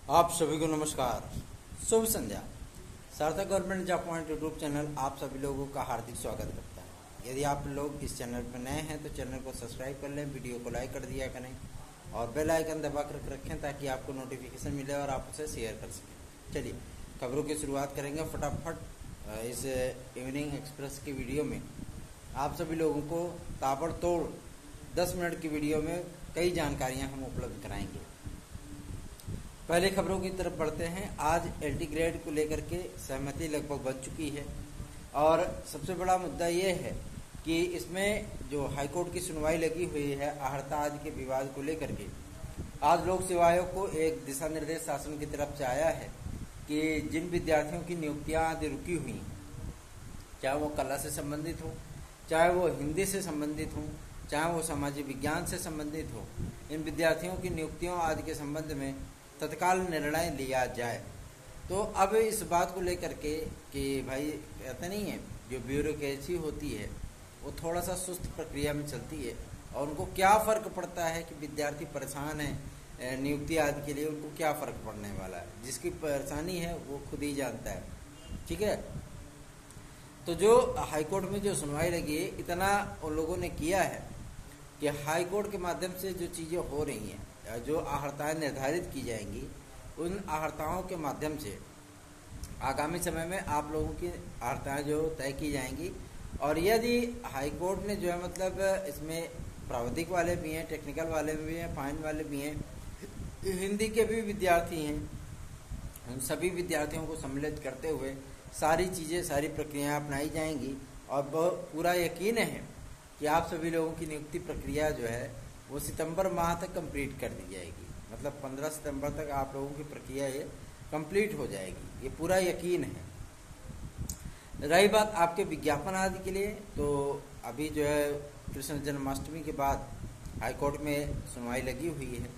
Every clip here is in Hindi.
आप सभी को नमस्कार, शुभ संध्या। सार्थक government job point YouTube channel आप सभी लोगों का हार्दिक स्वागत करता है। यदि आप लोग इस चैनल पर नए हैं तो चैनल को सब्सक्राइब कर लें, वीडियो को लाइक कर दिया करें और बेल आइकन दबा कर रखें ताकि आपको नोटिफिकेशन मिले और आप उसे शेयर कर सकें। चलिए खबरों की शुरुआत करेंगे फटाफट। इस इवनिंग एक्सप्रेस की वीडियो में आप सभी लोगों को ताबड़तोड़ 10 मिनट की वीडियो में कई जानकारियां हम उपलब्ध कराएंगे। पहले खबरों की तरफ बढ़ते हैं। आज एलटी ग्रेड को लेकर के सहमति लगभग बन चुकी है और सबसे बड़ा मुद्दा ये है कि इसमें जो हाईकोर्ट की सुनवाई लगी हुई है आहर्ता आदि के विवाद को लेकर के, आज लोक सेवा आयोग को एक दिशा निर्देश शासन की तरफ से आया है कि जिन विद्यार्थियों की नियुक्तियां आदि रुकी हुई, चाहे वो कला से संबंधित हो, चाहे वो हिंदी से संबंधित हो, चाहे वो सामाजिक विज्ञान से संबंधित हो, इन विद्यार्थियों की नियुक्तियों आदि के संबंध में तत्काल निर्णय लिया जाए। तो अब इस बात को लेकर के कि भाई कहते नहीं है, जो ब्यूरोक्रेसी होती है वो थोड़ा सा सुस्त प्रक्रिया में चलती है और उनको क्या फ़र्क पड़ता है कि विद्यार्थी परेशान है नियुक्ति आदि के लिए, उनको क्या फ़र्क पड़ने वाला है। जिसकी परेशानी है वो खुद ही जानता है, ठीक है। तो जो हाईकोर्ट में जो सुनवाई लगी है, इतना उन लोगों ने किया है कि हाईकोर्ट के माध्यम से जो चीज़ें हो रही हैं, जो आहर्ताएं निर्धारित की जाएंगी, उन आहर्ताओं के माध्यम से आगामी समय में आप लोगों की आहर्ताएं जो तय की जाएंगी। और यदि हाईकोर्ट ने जो है मतलब इसमें प्राविधिक वाले भी हैं, टेक्निकल वाले भी हैं, फाइन वाले भी हैं, हिंदी के भी विद्यार्थी हैं, उन सभी विद्यार्थियों को सम्मिलित करते हुए सारी चीज़ें, सारी प्रक्रियाएं अपनाई जाएंगी और पूरा यकीन है कि आप सभी लोगों की नियुक्ति प्रक्रिया जो है वो सितंबर माह तक कंप्लीट कर दी जाएगी। मतलब 15 सितंबर तक आप लोगों की प्रक्रिया ये कंप्लीट हो जाएगी, ये पूरा यकीन है। रही बात आपके विज्ञापन आदि के लिए, तो अभी जो है कृष्ण जन्माष्टमी के बाद हाईकोर्ट में सुनवाई लगी हुई है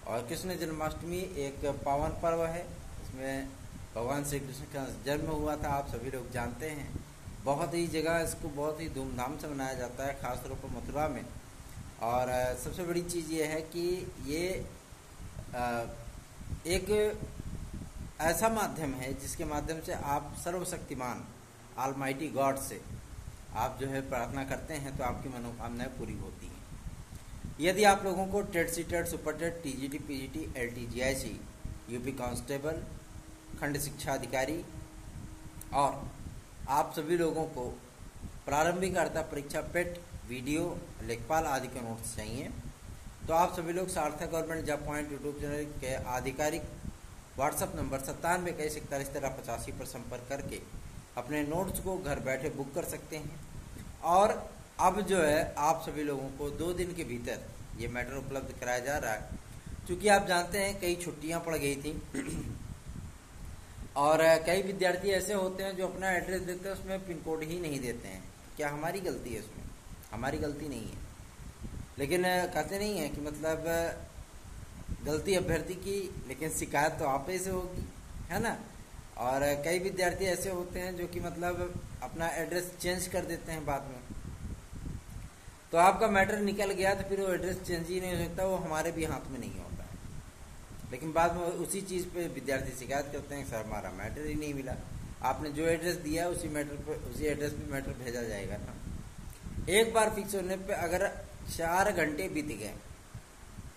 और कृष्ण जन्माष्टमी एक पावन पर्व है। इसमें भगवान श्री कृष्ण का जन्म हुआ था, आप सभी लोग जानते हैं। बहुत ही जगह इसको बहुत ही धूमधाम से मनाया जाता है, खासतौर पर मथुरा में। और सबसे बड़ी चीज़ ये है कि ये एक ऐसा माध्यम है जिसके माध्यम से आप सर्वशक्तिमान ऑलमाइटी गॉड से आप जो है प्रार्थना करते हैं तो आपकी मनोकामनाएं पूरी होती हैं। यदि आप लोगों को TET C TET, super TET, TGT, PGT, LT, GIC, UP constable, खंड शिक्षा अधिकारी और आप सभी लोगों को प्रारंभिक अर्हता परीक्षा पेट, वीडियो, लेखपाल आदि के नोट्स चाहिए तो आप सभी लोग सार्थक government job point YouTube channel के आधिकारिक व्हाट्सएप नंबर 97214185 पर संपर्क करके अपने नोट्स को घर बैठे बुक कर सकते हैं। और अब जो है आप सभी लोगों को 2 दिन के भीतर ये मैटर उपलब्ध कराया जा रहा है। क्योंकि आप जानते हैं कई छुट्टियां पड़ गई थी और कई विद्यार्थी ऐसे होते हैं जो अपना एड्रेस देते हैं उसमें पिन कोड ही नहीं देते हैं। क्या हमारी गलती है इसमें? हमारी गलती नहीं है, लेकिन कहते नहीं है कि मतलब गलती अभ्यर्थी की, लेकिन शिकायत तो आप ही से होगी, है ना। और कई विद्यार्थी ऐसे होते हैं जो कि मतलब अपना एड्रेस चेंज कर देते हैं बाद में, तो आपका मैटर निकल गया तो फिर वो एड्रेस चेंज ही नहीं हो सकता, वो हमारे भी हाथ में नहीं होता है। लेकिन बाद में उसी चीज़ पे विद्यार्थी शिकायत करते हैं, सर हमारा मैटर ही नहीं मिला। आपने जो एड्रेस दिया उसी एड्रेस पे मैटर भेजा जाएगा ना। एक बार फिक्स होने पे अगर 4 घंटे बीत गए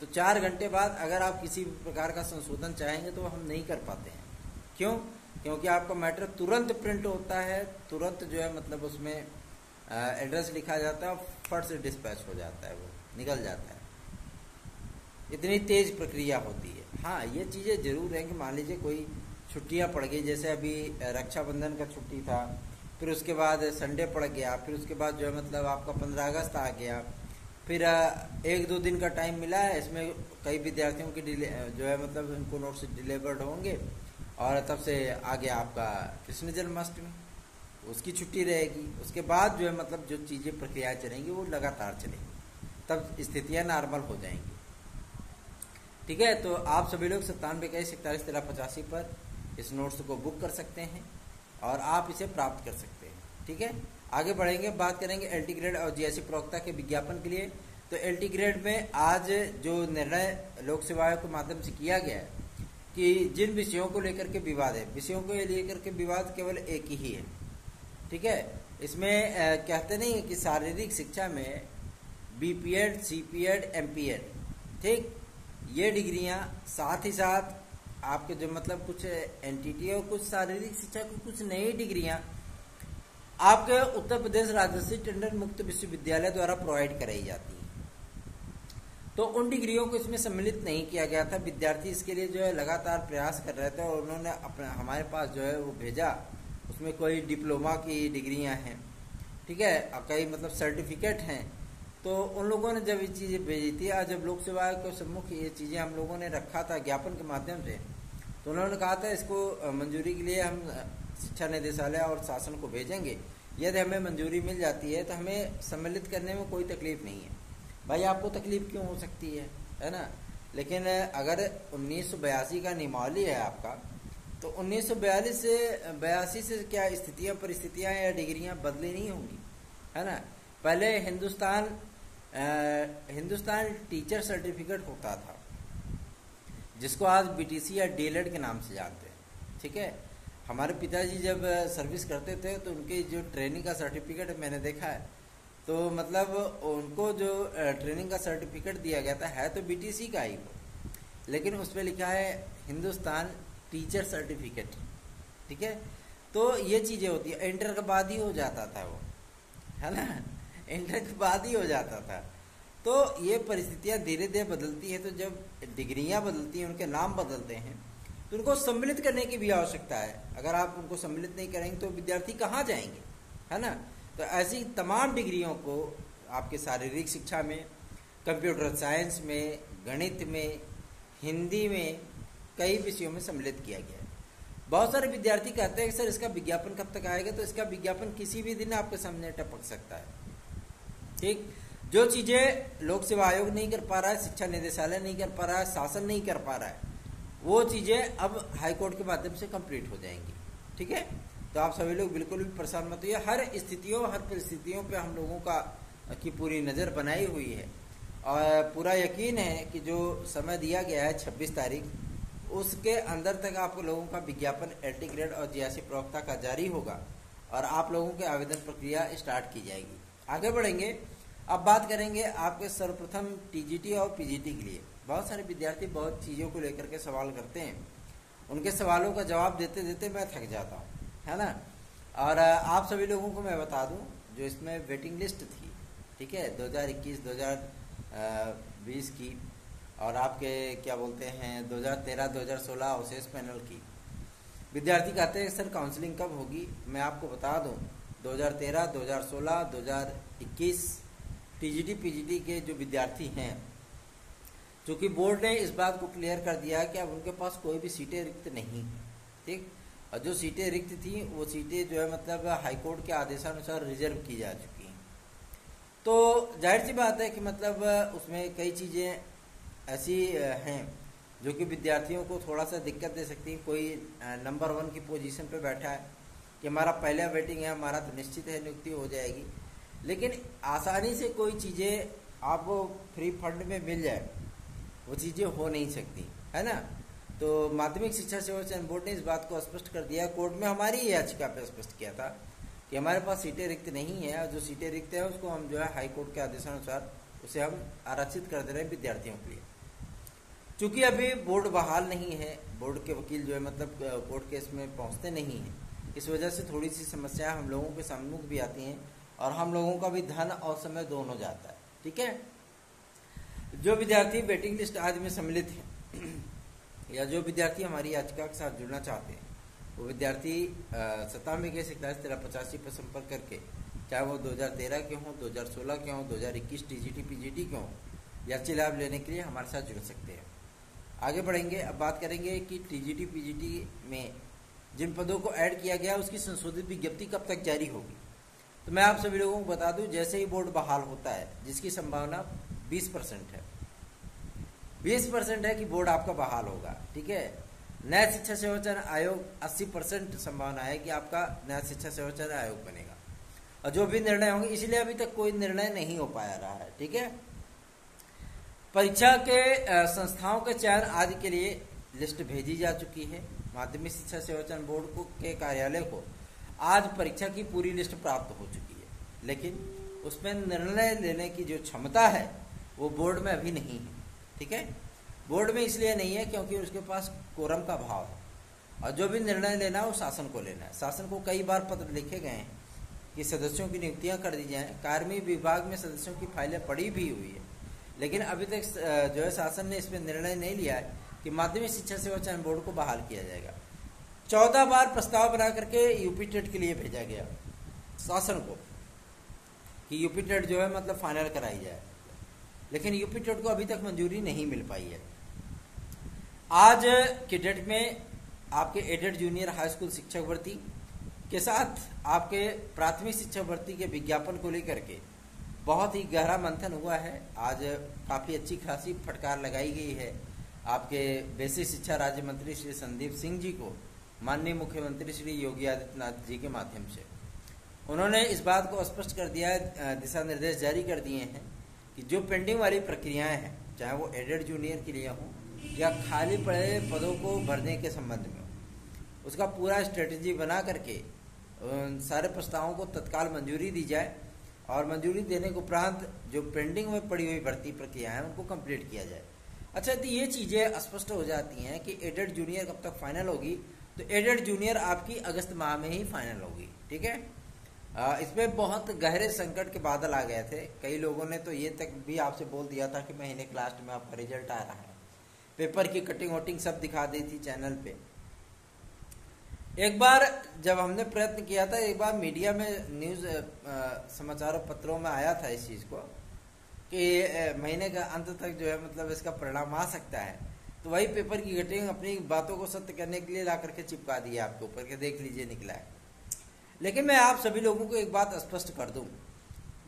तो 4 घंटे बाद अगर आप किसी भी प्रकार का संशोधन चाहेंगे तो हम नहीं कर पाते हैं। क्यों? क्योंकि आपका मैटर तुरंत प्रिंट होता है, तुरंत जो है मतलब उसमें एड्रेस लिखा जाता है, फट से डिस्पैच हो जाता है, वो निकल जाता है। इतनी तेज प्रक्रिया होती है। हाँ, ये चीज़ें जरूर हैं कि मान लीजिए कोई छुट्टियाँ पड़ गई, जैसे अभी रक्षाबंधन का छुट्टी था, फिर उसके बाद संडे पड़ गया, फिर उसके बाद जो है मतलब आपका 15 अगस्त आ गया, फिर 1-2 दिन का टाइम मिला है। इसमें कई विद्यार्थियों की जो है मतलब उनको नोट्स डिलीवर्ड होंगे और तब से आगे आपका कृष्ण जन्माष्टमी, उसकी छुट्टी रहेगी। उसके बाद जो है मतलब जो चीज़ें प्रक्रियाएँ चलेंगी वो लगातार चलेंगी, तब स्थितियाँ नॉर्मल हो जाएंगी, ठीक है। तो आप सभी लोग 97214185 पर इस नोट्स को बुक कर सकते हैं और आप इसे प्राप्त कर सकते हैं, ठीक है। आगे बढ़ेंगे, बात करेंगे एलटी ग्रेड और जीआईसी प्रवक्ता के विज्ञापन के लिए। तो एलटी ग्रेड में आज जो निर्णय लोक सेवा आयोग के माध्यम से किया गया है कि जिन विषयों को लेकर के विवाद है, विषयों को लेकर के विवाद केवल एक ही है, ठीक है। इसमें कहते नहीं है कि शारीरिक शिक्षा में बीपीएड, सीपीएड, एमपीएड, ठीक, ये डिग्रियां साथ ही साथ आपके जो मतलब कुछ एनटीटी और कुछ शारीरिक शिक्षा की कुछ नई डिग्रियां आपके उत्तर प्रदेश राजस्व टंडन मुक्त विश्वविद्यालय द्वारा प्रोवाइड कराई जाती है। तो उन डिग्रियों को इसमें सम्मिलित नहीं किया गया था। विद्यार्थी इसके लिए जो है लगातार प्रयास कर रहे थे और उन्होंने अपने हमारे पास जो है वो भेजा। उसमें कोई डिप्लोमा की डिग्रियां हैं, ठीक है, कई मतलब सर्टिफिकेट हैं। तो उन लोगों ने जब ये चीज़ें भेजी थी, आज जब लोक सेवा आयोग के सम्मुख ये चीज़ें हम लोगों ने रखा था ज्ञापन के माध्यम से, तो उन्होंने कहा था इसको मंजूरी के लिए हम शिक्षा निदेशालय और शासन को भेजेंगे। यदि हमें मंजूरी मिल जाती है तो हमें सम्मिलित करने में कोई तकलीफ नहीं है। भाई आपको तकलीफ क्यों हो सकती है ना। लेकिन अगर 1982 का नियमावली है आपका, तो 1982 से क्या स्थितियां, परिस्थितियां या डिग्रियां बदली नहीं होंगी, है ना। पहले हिंदुस्तान टीचर सर्टिफिकेट होता था, जिसको आज बीटीसी या डीएलएड के नाम से जानते हैं, ठीक है। हमारे पिताजी जब सर्विस करते थे तो उनके जो ट्रेनिंग का सर्टिफिकेट मैंने देखा है, तो मतलब उनको जो ट्रेनिंग का सर्टिफिकेट दिया गया था है तो बीटीसी का ही वो, लेकिन उस पर लिखा है हिंदुस्तान टीचर सर्टिफिकेट, ठीक है। तो ये चीज़ें होती है, इंटर के बाद ही हो जाता था वो, है ना, इंटर के बाद ही हो जाता था। तो ये परिस्थितियां धीरे धीरे बदलती है। तो जब डिग्रियां बदलती हैं, उनके नाम बदलते हैं, तो उनको सम्मिलित करने की भी आवश्यकता है। अगर आप उनको सम्मिलित नहीं करेंगे तो विद्यार्थी कहाँ जाएंगे, है ना। तो ऐसी तमाम डिग्रियों को आपके शारीरिक शिक्षा में, कंप्यूटर साइंस में, गणित में, हिंदी में, कई विषयों में सम्मिलित किया गया है। बहुत सारे विद्यार्थी कहते हैं कि सर इसका विज्ञापन कब तक आएगा, तो इसका विज्ञापन किसी भी दिन आपके सामने टपक सकता है, ठीक। जो चीजें लोक सेवा आयोग नहीं कर पा रहा है, शिक्षा निदेशालय नहीं कर पा रहा है, शासन नहीं कर पा रहा है, वो चीजें अब हाईकोर्ट के माध्यम से कंप्लीट हो जाएंगी, ठीक है। तो आप सभी लोग बिल्कुल भी परेशान मत होइए। हर स्थितियों, हर परिस्थितियों पे हम लोगों की पूरी नज़र बनाई हुई है और पूरा यकीन है कि जो समय दिया गया है 26 तारीख, उसके अंदर तक आप लोगों का विज्ञापन एलटी ग्रेड और जीआईसी प्रवक्ता का जारी होगा और आप लोगों के आवेदन प्रक्रिया स्टार्ट की जाएगी। आगे बढ़ेंगे, अब बात करेंगे आपके सर्वप्रथम टीजीटी और पीजीटी के लिए। बहुत सारे विद्यार्थी बहुत चीज़ों को लेकर के सवाल करते हैं, उनके सवालों का जवाब देते देते मैं थक जाता हूँ, है ना। और आप सभी लोगों को मैं बता दूं, जो इसमें वेटिंग लिस्ट थी, ठीक है, 2021, 2020 की, और आपके क्या बोलते हैं 2013, 2016 अवशेष पैनल की। विद्यार्थी कहते हैं सर काउंसलिंग कब होगी। मैं आपको बता दूं 2013, 2016, 2021 टीजीटी पीजीटी के जो विद्यार्थी हैं, चूँकि बोर्ड ने इस बात को क्लियर कर दिया है कि अब उनके पास कोई भी सीटें रिक्त नहीं, ठीक। और जो सीटें रिक्त थी वो सीटें जो है मतलब हाईकोर्ट के आदेशानुसार रिजर्व की जा चुकी हैं। तो जाहिर सी बात है कि मतलब उसमें कई चीज़ें ऐसी हैं जो कि विद्यार्थियों को थोड़ा सा दिक्कत दे सकती है। कोई नंबर 1 की पोजीशन पे बैठा है कि हमारा पहला वेटिंग है, हमारा तो निश्चित है नियुक्ति हो जाएगी, लेकिन आसानी से कोई चीज़ें आपको फ्री फंड में मिल जाए, वो चीज़ें हो नहीं सकती, है ना। तो माध्यमिक शिक्षा सेवा चयन बोर्ड ने इस बात को स्पष्ट कर दिया। कोर्ट में हमारी याचिका पे स्पष्ट किया था कि हमारे पास सीटें रिक्त नहीं है और जो सीटें रिक्त है उसको हम जो है हाईकोर्ट के आदेशानुसार उसे हम आरक्षित कर दे रहे हैं विद्यार्थियों के लिए। चूंकि अभी बोर्ड बहाल नहीं है, बोर्ड के वकील जो है मतलब कोर्ट केस में पहुंचते नहीं हैं, इस वजह से थोड़ी सी समस्याएं हम लोगों के सम्मुख भी आती हैं और हम लोगों का भी धन और समय दोनों जाता है, ठीक है। जो विद्यार्थी वेटिंग लिस्ट आज में सम्मिलित हैं या जो विद्यार्थी हमारी याचिका के साथ जुड़ना चाहते हैं, वो विद्यार्थी 9721411385 पर संपर्क करके, चाहे वो 2013 के हों, 2016 के हों, 2021 टीजीटी पीजीटी के हों, याची लाभ लेने के लिए हमारे साथ जुड़ सकते हैं। आगे बढ़ेंगे, अब बात करेंगे कि टीजीटी पीजीटी में जिन पदों को ऐड किया गया उसकी संशोधित विज्ञप्ति कब तक जारी होगी। तो मैं आप सभी लोगों को बता दूं, जैसे ही बोर्ड बहाल होता है, जिसकी संभावना 20% है, 20% है कि बोर्ड आपका बहाल होगा, ठीक है। नया शिक्षा सेवा चयन आयोग 80% संभावना है कि आपका नया शिक्षा सेवा चयन आयोग बनेगा और जो भी निर्णय होंगे, इसलिए अभी तक कोई निर्णय नहीं हो पाया रहा है, ठीक है। परीक्षा के संस्थाओं के चयन आदि के लिए लिस्ट भेजी जा चुकी है माध्यमिक शिक्षा सेवा चयन बोर्ड को के कार्यालय को। आज परीक्षा की पूरी लिस्ट प्राप्त हो चुकी है, लेकिन उसमें निर्णय लेने की जो क्षमता है वो बोर्ड में अभी नहीं है। ठीक है, बोर्ड में इसलिए नहीं है क्योंकि उसके पास कोरम का अभाव है, और जो भी निर्णय लेना है वो शासन को लेना है। शासन को कई बार पत्र लिखे गए हैं कि सदस्यों की नियुक्तियां कर दी जाएं। कार्मिक विभाग में सदस्यों की फाइलें पड़ी भी हुई है, लेकिन अभी तक जो है शासन ने इसमें निर्णय नहीं लिया है कि माध्यमिक शिक्षा सेवा चयन बोर्ड को बहाल किया जाएगा। 14 बार प्रस्ताव बना करके यूपी टेट के लिए भेजा गया शासन को कि यूपी टेट जो है मतलब फाइनल कराई जाए, लेकिन यूपी टेट को अभी तक मंजूरी नहीं मिल पाई है। आज के डेट में आपके एडेड जूनियर हाई स्कूल शिक्षक भर्ती के साथ आपके प्राथमिक शिक्षक भर्ती के विज्ञापन को लेकर के बहुत ही गहरा मंथन हुआ है। आज काफ़ी अच्छी खासी फटकार लगाई गई है आपके बेसिक शिक्षा राज्य मंत्री श्री संदीप सिंह जी को माननीय मुख्यमंत्री श्री योगी आदित्यनाथ जी के माध्यम से। उन्होंने इस बात को स्पष्ट कर दिया है, दिशा निर्देश जारी कर दिए हैं कि जो पेंडिंग वाली प्रक्रियाएं हैं, चाहे वो एडेड जूनियर के लिए हों या खाली पड़े पदों को भरने के संबंध में, उसका पूरा स्ट्रेटजी बना करके सारे प्रस्तावों को तत्काल मंजूरी दी जाए, और मंजूरी देने के उपरांत जो पेंडिंग में पड़ी हुई भर्ती प्रक्रिया है उनको कंप्लीट किया जाए। अच्छा, तो ये चीज़ें स्पष्ट हो जाती हैं कि एडेड जूनियर कब तक फाइनल होगी, तो एडेड जूनियर आपकी अगस्त माह में ही फाइनल होगी। ठीक है, इसमें बहुत गहरे संकट के बादल आ गए थे। कई लोगों ने तो ये तक भी आपसे बोल दिया था कि महीने के लास्ट में आपका रिजल्ट आ रहा है, पेपर की कटिंग वटिंग सब दिखा दी थी चैनल पे। एक बार जब हमने प्रयत्न किया था, एक बार मीडिया में न्यूज़ समाचारों पत्रों में आया था इस चीज़ को कि महीने का अंत तक जो है मतलब इसका परिणाम आ सकता है, तो वही पेपर की कटिंग अपनी बातों को सत्य करने के लिए ला करके चिपका दिया आपके ऊपर के देख लीजिए निकला है। लेकिन मैं आप सभी लोगों को एक बात स्पष्ट कर दूं,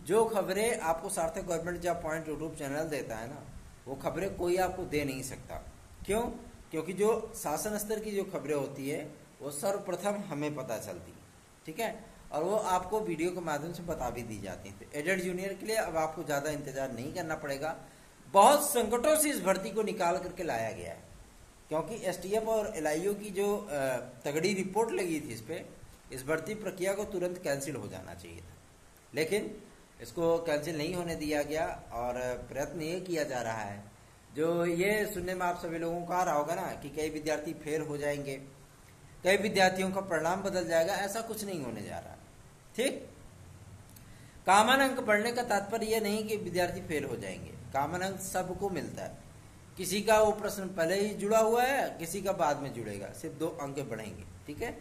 जो खबरें आपको सार्थक government job point YouTube channel देता है ना, वो खबरें कोई आपको दे नहीं सकता। क्यों? क्योंकि जो शासन स्तर की जो खबरें होती है वो सर्वप्रथम हमें पता चलती है। ठीक है, और वो आपको वीडियो के माध्यम से बता भी दी जाती है। तो एडेड जूनियर के लिए अब आपको ज़्यादा इंतजार नहीं करना पड़ेगा। बहुत संकटों से इस भर्ती को निकाल करके लाया गया है, क्योंकि एसटीएफ और एलआईओ की जो तगड़ी रिपोर्ट लगी थी इस पर, इस भर्ती प्रक्रिया को तुरंत कैंसिल हो जाना चाहिए था, लेकिन इसको कैंसिल नहीं होने दिया गया और प्रयत्न ये किया जा रहा है। जो ये सुनने में आप सभी लोगों को आ रहा होगा ना कि कई विद्यार्थी फेल हो जाएंगे, कई विद्यार्थियों का परिणाम बदल जाएगा, ऐसा कुछ नहीं होने जा रहा। ठीक, कॉमन अंक बढ़ने का तात्पर्य यह नहीं कि विद्यार्थी फेल हो जाएंगे। कॉमन अंक सबको मिलता है, किसी का वो प्रश्न पहले ही जुड़ा हुआ है, किसी का बाद में जुड़ेगा, सिर्फ 2 अंक बढ़ेंगे। ठीक है,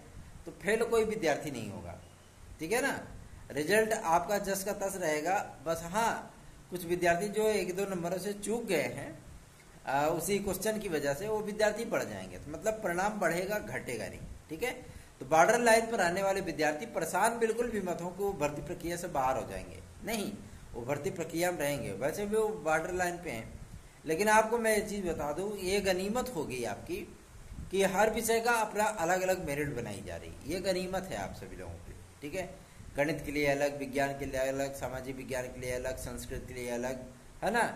तो फेल कोई विद्यार्थी नहीं होगा। ठीक है ना, रिजल्ट आपका जस का तस रहेगा। बस हाँ, कुछ विद्यार्थी जो 1-2 नंबरों से चूक गए हैं उसी क्वेश्चन की वजह से, वो विद्यार्थी बढ़ जाएंगे, तो मतलब परिणाम बढ़ेगा घटेगा नहीं। ठीक है, तो बॉर्डर लाइन पर आने वाले विद्यार्थी परेशान बिल्कुल भी मत हो कि वो भर्ती प्रक्रिया से बाहर हो जाएंगे, नहीं, वो भर्ती प्रक्रिया में रहेंगे। वैसे भी वो बॉर्डर लाइन पे हैं, लेकिन आपको मैं ये चीज़ बता दूं, ये गनीमत हो गई आपकी कि हर विषय का अपना अलग अलग मेरिट बनाई जा रही है। ये गनीमत है आप सभी लोगों के लिए। ठीक है, गणित के लिए अलग, विज्ञान के लिए अलग, सामाजिक विज्ञान के लिए अलग, संस्कृत के लिए अलग, है ना,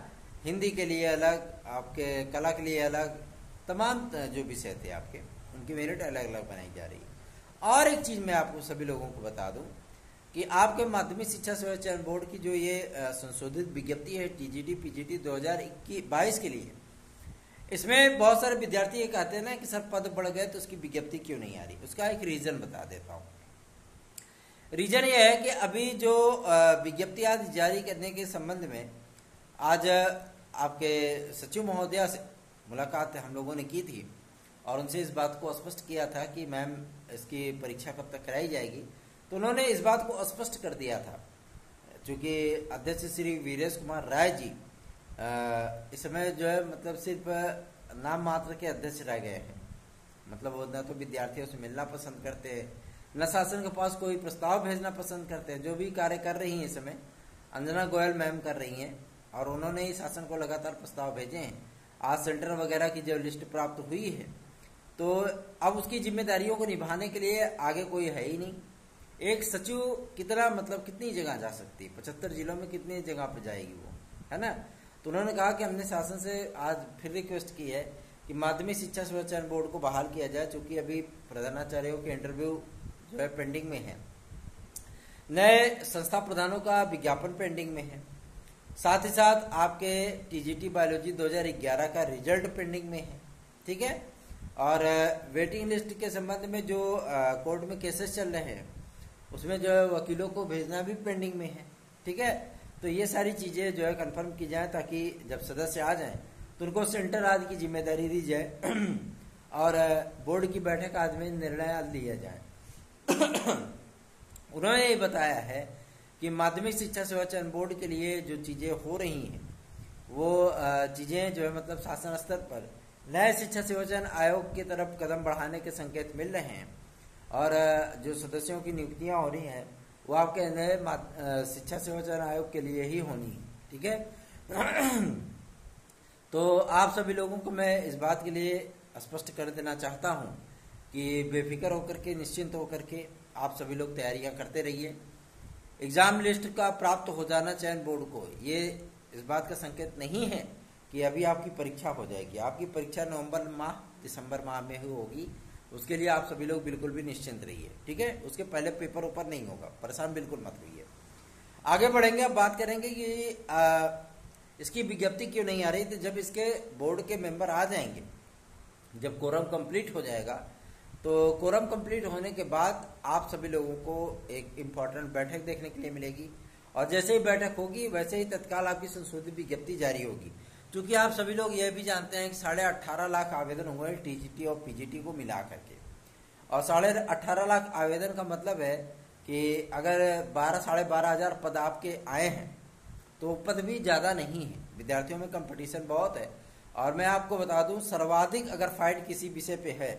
हिंदी के लिए अलग, आपके कला के लिए अलग, तमाम जो विषय थे आपके उनकी मेरिट अलग अलग बनाई जा रही है। और एक चीज़ मैं आपको सभी लोगों को बता दूं कि आपके माध्यमिक शिक्षा सेवा चयन बोर्ड की जो ये संशोधित विज्ञप्ति है टीजीटी पीजीटी 2022 के लिए, इसमें बहुत सारे विद्यार्थी ये कहते हैं ना कि सर पद बढ़ गए तो उसकी विज्ञप्ति क्यों नहीं आ रही। उसका एक रीजन बता देता हूँ। रीजन ये है कि अभी जो विज्ञप्ति आदि जारी करने के संबंध में आज आपके सचिव महोदया से मुलाकात हम लोगों ने की थी और उनसे इस बात को स्पष्ट किया था कि मैम इसकी परीक्षा कब तक कराई जाएगी, तो उन्होंने इस बात को स्पष्ट कर दिया था। चूँकि अध्यक्ष श्री वीरेश कुमार राय जी इस समय जो है मतलब सिर्फ नाम मात्र के अध्यक्ष रह गए हैं, मतलब वो न तो विद्यार्थियों से मिलना पसंद करते हैं, न शासन के पास कोई प्रस्ताव भेजना पसंद करते हैं। जो भी कार्य कर रही हैं इस समय अंजना गोयल मैम कर रही हैं और उन्होंने ही शासन को लगातार प्रस्ताव भेजे हैं। आज सेंटर वगैरह की जो लिस्ट प्राप्त हुई है, तो अब उसकी जिम्मेदारियों को निभाने के लिए आगे कोई है ही नहीं। एक सचिव कितना मतलब कितनी जगह जा सकती है, 75 जिलों में कितनी जगह पर जाएगी वो, है ना। तो उन्होंने कहा कि हमने शासन से आज फिर रिक्वेस्ट की है कि माध्यमिक शिक्षा सेवा चयन बोर्ड को बहाल किया जाए, चूंकि अभी प्रधानाचार्यों के इंटरव्यू जो है पेंडिंग में है। नए संस्था प्रधानों का विज्ञापन पेंडिंग में है। साथ ही साथ आपके टीजीटी बायोलॉजी 2011 का रिजल्ट पेंडिंग में है। ठीक है, और वेटिंग लिस्ट के संबंध में जो कोर्ट में केसेस चल रहे हैं उसमें जो है वकीलों को भेजना भी पेंडिंग में है। ठीक है, तो ये सारी चीजें जो है कंफर्म की जाए ताकि जब सदस्य आ जाएं तो उनको सेंटर आदि की जिम्मेदारी दी जाए और बोर्ड की बैठक आदि में निर्णय लिया जाए। उन्होंने ये बताया है कि माध्यमिक शिक्षा सेवा चयन बोर्ड के लिए जो चीजें हो रही हैं वो चीजें जो है मतलब शासन स्तर पर नए शिक्षा सेवा चयन आयोग की तरफ कदम बढ़ाने के संकेत मिल रहे हैं और जो सदस्यों की नियुक्तियां हो रही हैं वो आपके नए शिक्षा सेवा चयन आयोग के लिए ही होनी है। ठीक है, तो आप सभी लोगों को मैं इस बात के लिए स्पष्ट कर देना चाहता हूं कि बेफिक्र होकर के, निश्चिंत होकर के आप सभी लोग तैयारियां करते रहिए। एग्जाम लिस्ट का प्राप्त हो जाना चयन बोर्ड को ये इस बात का संकेत नहीं है कि अभी आपकी परीक्षा हो जाएगी। आपकी परीक्षा नवंबर माह दिसंबर माह में ही होगी, उसके लिए आप सभी लोग बिल्कुल भी निश्चिंत रहिए। ठीक है, उसके पहले पेपर ऊपर नहीं होगा, परेशान बिल्कुल मत होइए। आगे बढ़ेंगे, अब बात करेंगे कि इसकी विज्ञप्ति क्यों नहीं आ रही। तो जब इसके बोर्ड के मेंबर आ जाएंगे, जब कोरम कंप्लीट हो जाएगा, तो कोरम कंप्लीट होने के बाद आप सभी लोगों को एक इम्पोर्टेंट बैठक देखने के लिए मिलेगी और जैसे ही बैठक होगी वैसे ही तत्काल आपकी संशोधित विज्ञप्ति जारी होगी। क्योंकि आप सभी लोग यह भी जानते हैं कि 18.5 लाख आवेदन हुए टीजीटी और पीजीटी को मिला करके, और 18.5 लाख आवेदन का मतलब है कि अगर 12-12.5 हजार पद आपके आए हैं तो पद भी ज्यादा नहीं है, विद्यार्थियों में कंपटीशन बहुत है। और मैं आपको बता दूं, सर्वाधिक अगर फाइट किसी विषय पे है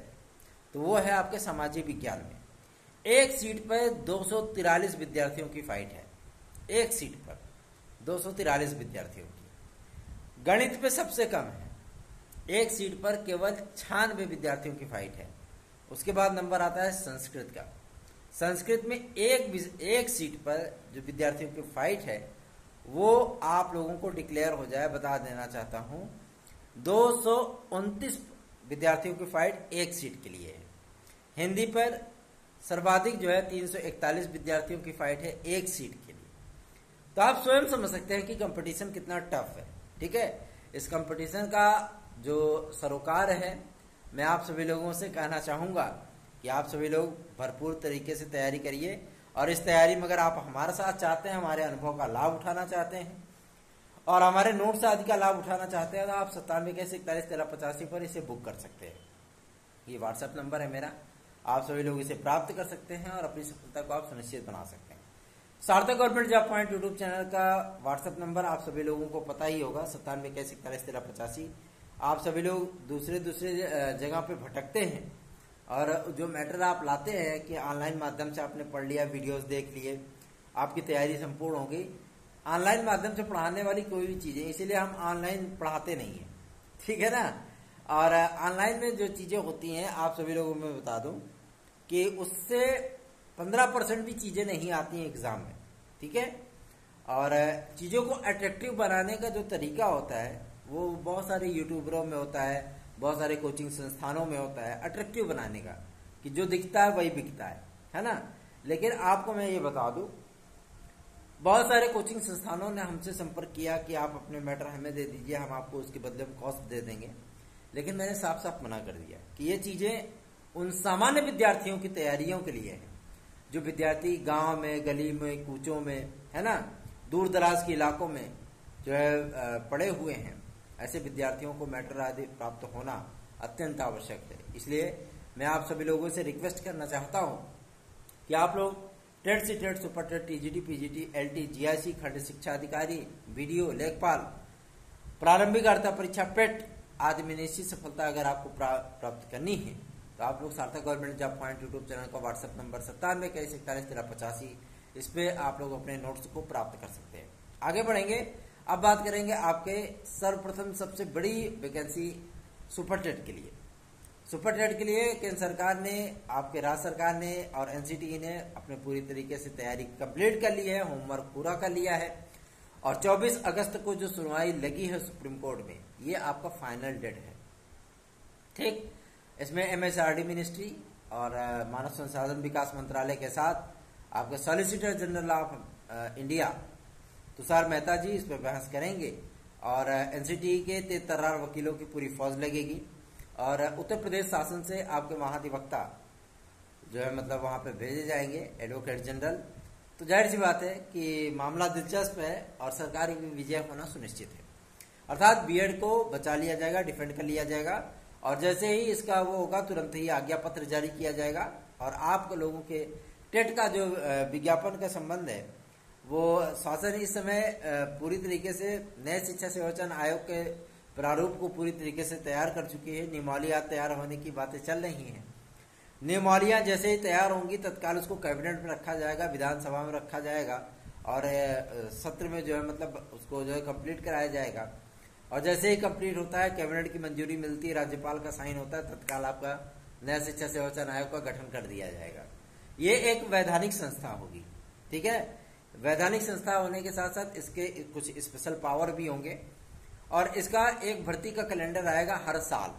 तो वो है आपके सामाजिक विज्ञान में। एक सीट पर 243 विद्यार्थियों की फाइट है, एक सीट पर 243 विद्यार्थियों की। गणित पे सबसे कम है, एक सीट पर केवल 96 विद्यार्थियों की फाइट है। उसके बाद नंबर आता है संस्कृत का। संस्कृत में एक सीट पर जो विद्यार्थियों की फाइट है वो आप लोगों को डिक्लेयर हो जाए, बता देना चाहता हूं, 229 विद्यार्थियों की फाइट एक सीट के लिए है। हिंदी पर सर्वाधिक जो है 341 विद्यार्थियों की फाइट है एक सीट के लिए। तो आप स्वयं समझ सकते हैं कि कंपटीशन कितना टफ है। ठीक है, इस कंपटीशन का जो सरोकार है, मैं आप सभी लोगों से कहना चाहूंगा कि आप सभी लोग भरपूर तरीके से तैयारी करिए और इस तैयारी में अगर आप हमारे साथ चाहते हैं, हमारे अनुभव का लाभ उठाना चाहते हैं और हमारे नोट्स आदि का लाभ उठाना चाहते हैं तो आप 9741411385 पर इसे बुक कर सकते हैं। ये व्हाट्सएप नंबर है मेरा, आप सभी लोग इसे प्राप्त कर सकते हैं और अपनी सफलता को आप सुनिश्चित बना सकते हैं। सार्थक government job point YouTube channel का व्हाट्सएप नंबर आप सभी लोगों को पता ही होगा, 9741411385। आप सभी लोग दूसरे जगह पे भटकते हैं और जो मैटर आप लाते हैं कि ऑनलाइन माध्यम से आपने पढ़ लिया, वीडियोस देख लिए, आपकी तैयारी संपूर्ण हो गई। ऑनलाइन माध्यम से पढ़ाने वाली कोई भी चीजें, इसीलिए हम ऑनलाइन पढ़ाते नहीं है। ठीक है ना, और ऑनलाइन में जो चीजें होती हैं आप सभी लोगों में बता दूं कि उससे 15% भी चीजें नहीं आती हैं एग्जाम में। ठीक है, और चीजों को अट्रैक्टिव बनाने का जो तरीका होता है वो बहुत सारे यूट्यूबरों में होता है, बहुत सारे कोचिंग संस्थानों में होता है, अट्रैक्टिव बनाने का कि जो दिखता है वही बिकता है ना। लेकिन आपको मैं ये बता दूं, बहुत सारे कोचिंग संस्थानों ने हमसे संपर्क किया कि आप अपने मैटर हमें दे दीजिए, हम आपको उसके बदले में कॉस्ट दे देंगे। लेकिन मैंने साफ साफ मना कर दिया कि ये चीजें उन सामान्य विद्यार्थियों की तैयारियों के लिए है जो विद्यार्थी गांव में, गली में, कूचों में, है ना, दूर दराज के इलाकों में जो है पड़े हुए हैं। ऐसे विद्यार्थियों को मैटर आदि प्राप्त होना अत्यंत आवश्यक है। इसलिए मैं आप सभी लोगों से रिक्वेस्ट करना चाहता हूं कि आप लोग टेट से TET, super TET, TGT, PGT, LT, GIC, खंड शिक्षा अधिकारी, वीडियो, लेखपाल, प्रारंभिक अर्हता परीक्षा, पेट आदि में निश्चित सफलता अगर आपको प्राप्त करनी है तो आप लोग सार्थक government job point YouTube channel का व्हाट्सएप नंबर 9741411385, इस पे आप लोग अपने नोट्स को प्राप्त कर सकते हैं। आगे बढ़ेंगे, अब बात करेंगे आपके सर्वप्रथम सबसे बड़ी वैकेंसी सुपर टेट के लिए। सुपर टेट के लिए केंद्र सरकार ने, आपके राज्य सरकार ने और एनसीटीई ने अपने पूरी तरीके से तैयारी कंप्लीट कर ली है, होमवर्क पूरा कर लिया है और 24 अगस्त को जो सुनवाई लगी है सुप्रीम कोर्ट में, ये आपका फाइनल डेट है। ठीक। इसमें MHRD मिनिस्ट्री और मानव संसाधन विकास मंत्रालय के साथ आपके solicitor general of India Tushar Mehta ji इस पर बहस करेंगे और NCT के 13 वकीलों की पूरी फौज लगेगी और उत्तर प्रदेश शासन से आपके महाधिवक्ता जो है मतलब वहां पे भेजे जाएंगे, एडवोकेट जनरल। तो जाहिर सी बात है कि मामला दिलचस्प है और सरकार की विजय होना सुनिश्चित है। अर्थात बीएड को बचा लिया जाएगा, डिफेंड कर लिया जाएगा और जैसे ही इसका वो होगा तुरंत ही आज्ञा पत्र जारी किया जाएगा और आप लोगों के टेट का जो विज्ञापन का संबंध है वो शासन इस समय पूरी तरीके से नए शिक्षा सेवाचयन आयोग के प्रारूप को पूरी तरीके से तैयार कर चुकी है। नियमावलियां तैयार होने की बातें चल रही हैं। नियमावलियां जैसे ही तैयार होंगी तत्काल उसको कैबिनेट में रखा जाएगा, विधानसभा में रखा जाएगा और सत्र में जो है मतलब उसको जो है कंप्लीट कराया जाएगा और जैसे ही कंप्लीट होता है, कैबिनेट की मंजूरी मिलती है, राज्यपाल का साइन होता है, तत्काल आपका नया शिक्षा सेवाचयन आयोग का गठन कर दिया जाएगा। ये एक वैधानिक संस्था होगी, ठीक है। वैधानिक संस्था होने के साथ साथ इसके कुछ स्पेशल पावर भी होंगे और इसका एक भर्ती का कैलेंडर आएगा हर साल,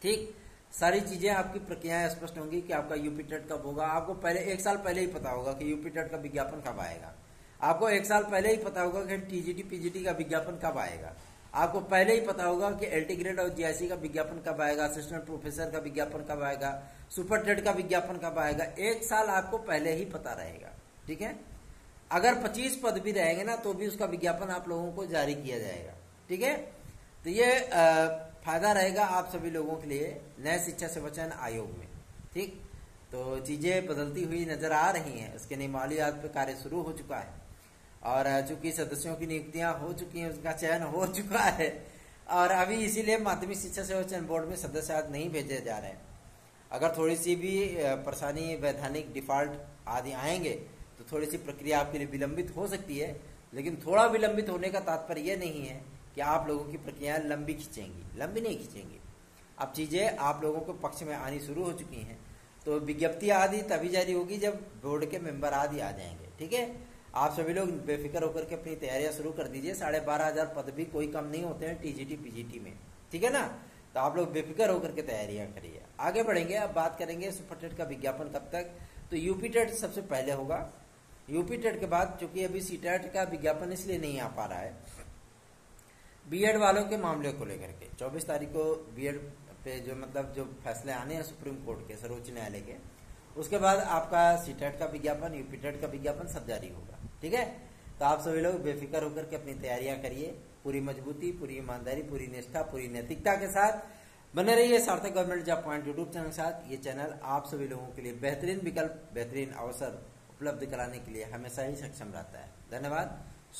ठीक। सारी चीजें आपकी प्रक्रियाएं स्पष्ट होंगी कि आपका यूपी टेट कब होगा। आपको पहले 1 साल पहले ही पता होगा कि यूपी टेट का विज्ञापन कब आएगा। आपको 1 साल पहले ही पता होगा कि TGT PGT का विज्ञापन कब आएगा। आपको पहले ही पता होगा कि LT ग्रेड और GIC का विज्ञापन कब आएगा, असिस्टेंट प्रोफेसर का विज्ञापन कब आएगा, सुपर टेट का विज्ञापन कब आएगा। 1 साल आपको पहले ही पता रहेगा, ठीक है। अगर 25 पद भी रहेंगे ना तो भी उसका विज्ञापन आप लोगों को जारी किया जाएगा, ठीक है। तो ये फायदा रहेगा आप सभी लोगों के लिए नए शिक्षा सेवाचयन आयोग में, ठीक। तो चीजें बदलती हुई नजर आ रही हैं। उसके नियमावली पे कार्य शुरू हो चुका है और चूंकि सदस्यों की नियुक्तियां हो चुकी हैं, उसका चयन हो चुका है और अभी इसीलिए माध्यमिक शिक्षा सेवाचयन बोर्ड में सदस्य आज नहीं भेजे जा रहे हैं। अगर थोड़ी सी भी परेशानी, वैधानिक डिफॉल्ट आदि आएंगे तो थोड़ी सी प्रक्रिया आपके लिए विलंबित हो सकती है, लेकिन थोड़ा विलंबित होने का तात्पर्य यह नहीं है कि आप लोगों की प्रक्रियाएं लंबी खींचेंगी, लंबी नहीं खींचेंगी। अब चीजें आप लोगों के पक्ष में आनी शुरू हो चुकी हैं। तो विज्ञप्ति आदि तभी जारी होगी जब बोर्ड के मेंबर आदि आ जाएंगे, ठीक है। आप सभी लोग बेफिक्र होकर के अपनी तैयारियां शुरू कर दीजिए। 12,500 पद भी कोई कम नहीं होते हैं TGT PGT में, ठीक है ना। तो आप लोग बेफिक्र होकर के तैयारियां करिए। आगे बढ़ेंगे, अब बात करेंगे सुपर टेट का विज्ञापन कब तक। तो यूपी टेट सबसे पहले होगा। यूपी टेट के बाद चूंकि अभी सीटेट का विज्ञापन इसलिए नहीं आ पा रहा है बीएड वालों के मामले को लेकर के। 24 तारीख को बीएड पे जो मतलब जो फैसले आने हैं सुप्रीम कोर्ट के, सर्वोच्च न्यायालय के, उसके बाद आपका सीटेट का विज्ञापन, यूपी टेट का विज्ञापन सब जारी होगा, ठीक है। तो आप सभी लोग बेफिक्र होकर के अपनी तैयारियां करिए, पूरी मजबूती, पूरी ईमानदारी, पूरी निष्ठा, पूरी नैतिकता के साथ बने रहिए सार्थक government job point YouTube channel के साथ। ये चैनल आप सभी लोगों के लिए बेहतरीन विकल्प, बेहतरीन अवसर उपलब्ध कराने के लिए हमेशा ही सक्षम रहता है। धन्यवाद।